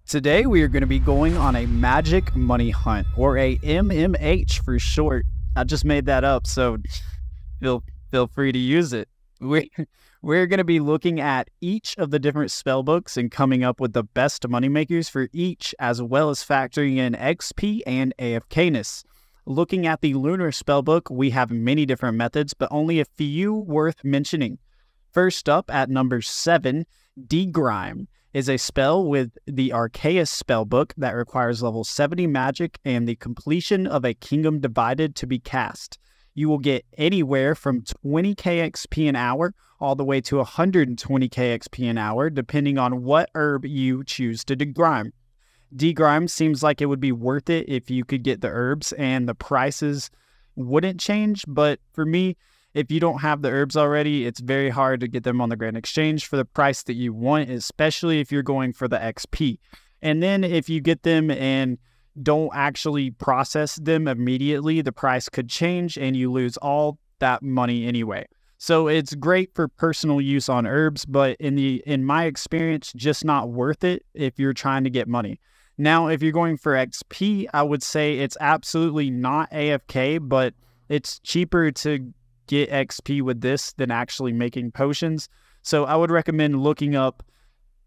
Today we are going to be going on a magic money hunt, or a MMH for short. I just made that up, so feel free to use it. We're going to be looking at each of the different spell books and coming up with the best moneymakers for each, as well as factoring in XP and AFK-ness. Looking at the Lunar Spellbook, we have many different methods, but only a few worth mentioning. First up, at number 7, Degrime is a spell with the Arceuus spellbook that requires level 70 magic and the completion of a kingdom divided to be cast. You will get anywhere from 20k XP an hour all the way to 120k XP an hour, depending on what herb you choose to degrime. Degrime seems like it would be worth it if you could get the herbs and the prices wouldn't change, but for me, if you don't have the herbs already, it's very hard to get them on the Grand Exchange for the price that you want, especially if you're going for the XP. And then if you get them and don't actually process them immediately, the price could change and you lose all that money anyway. So it's great for personal use on herbs, but in my experience, just not worth it if you're trying to get money. Now, if you're going for XP, I would say it's absolutely not AFK, but it's cheaper to get XP with this than actually making potions. So I would recommend looking up,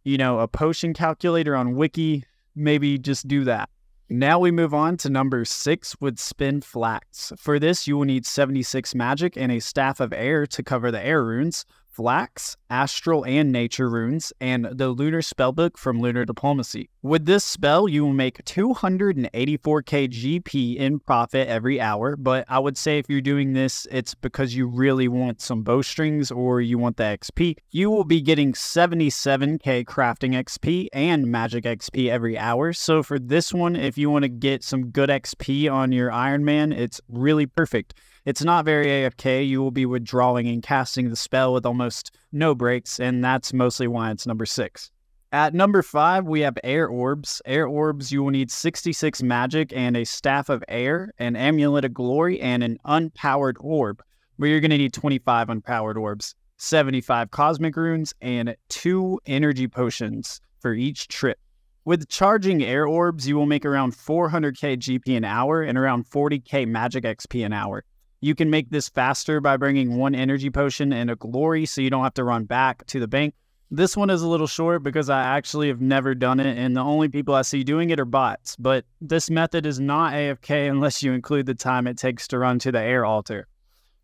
a potion calculator on Wiki. Maybe just do that. Now we move on to number 6 with Spin Flax. For this, you will need 76 magic and a staff of air to cover the air runes, Flax, astral and nature runes, and the Lunar Spellbook from Lunar Diplomacy. With this spell, you will make 284k GP in profit every hour, but I would say if you're doing this, it's because you really want some bowstrings or you want the XP. You will be getting 77k crafting XP and magic XP every hour, so for this one, if you want to get some good XP on your Iron Man, it's really perfect. It's not very AFK, you will be withdrawing and casting the spell with almost no breaks, and that's mostly why it's number 6. At number 5, we have Air Orbs. Air Orbs, you will need 66 magic and a Staff of Air, an Amulet of Glory, and an Unpowered Orb, where you're going to need 25 Unpowered Orbs, 75 Cosmic Runes, and 2 Energy Potions for each trip. With charging Air Orbs, you will make around 400k GP an hour and around 40k Magic XP an hour. You can make this faster by bringing 1 energy potion and a glory so you don't have to run back to the bank. This one is a little short because I actually have never done it, and the only people I see doing it are bots. But this method is not AFK unless you include the time it takes to run to the air altar.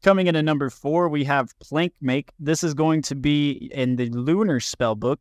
Coming in at number 4, we have Plank Make. This is going to be in the Lunar Spellbook.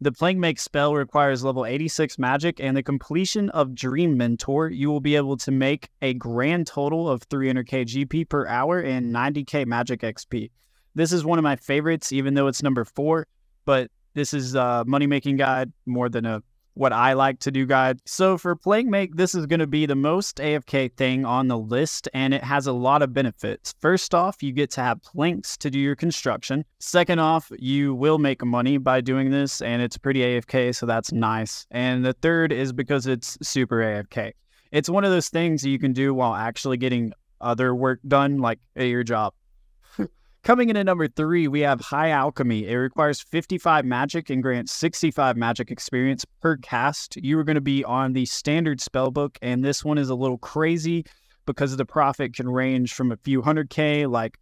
The Plank Make spell requires level 86 magic, and the completion of Dream Mentor, you will be able to make a grand total of 300k GP per hour and 90k magic XP. This is one of my favorites, even though it's number 4, but this is a money-making guide more than what I like to do guide. So for Plank Make, this is going to be the most AFK thing on the list, and it has a lot of benefits. First off, you get to have planks to do your construction. Second off, you will make money by doing this, and it's pretty AFK, so that's nice. And the third is because it's super AFK. It's one of those things you can do while actually getting other work done, like at your job. Coming in at number 3, we have High Alchemy. It requires 55 magic and grants 65 magic experience per cast. You are going to be on the standard spellbook, and this one is a little crazy because the profit can range from a few 100k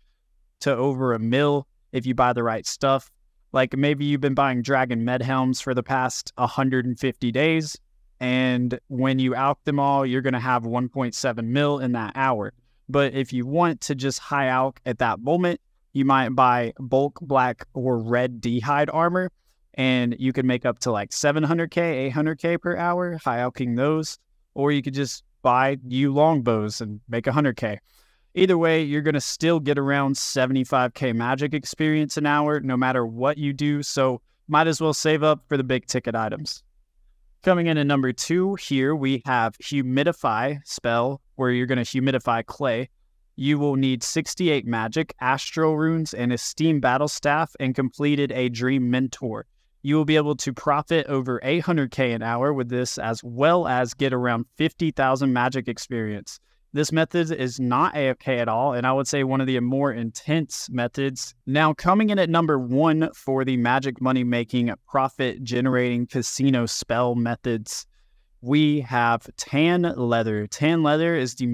to over $1 million if you buy the right stuff. Like maybe you've been buying Dragon Med Helms for the past 150 days, and when you alch them all, you're going to have 1.7 million in that hour. But if you want to just high alch at that moment, you might buy bulk black or red d'hide armor, and you can make up to 700k, 800k per hour, high alching those, or you could just buy longbows and make 100k. Either way, you're going to still get around 75k magic experience an hour, no matter what you do, so might as well save up for the big ticket items. Coming in at number 2, here we have Humidify spell, where you're going to humidify clay. You will need 68 magic, astral runes, and a steam battle staff, and completed a dream mentor. You will be able to profit over 800k an hour with this, as well as get around 50,000 magic experience. This method is not AFK at all, and I would say one of the more intense methods. Now, coming in at number 1 for the magic money making profit generating casino spell methods, we have tan leather. Tan leather is the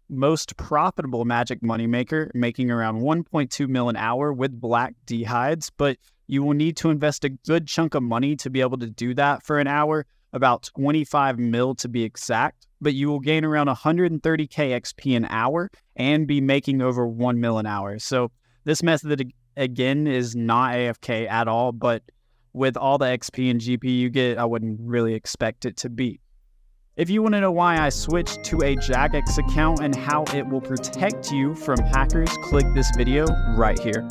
most profitable magic moneymaker, making around 1.2 mil an hour with black dehides, but you will need to invest a good chunk of money to be able to do that for an hour, about 25 mil to be exact, but you will gain around 130k XP an hour and be making over 1 mil an hour. So this method, again, is not AFK at all, but with all the XP and GP you get, I wouldn't really expect it to be. If you want to know why I switched to a Jagex account and how it will protect you from hackers, click this video right here.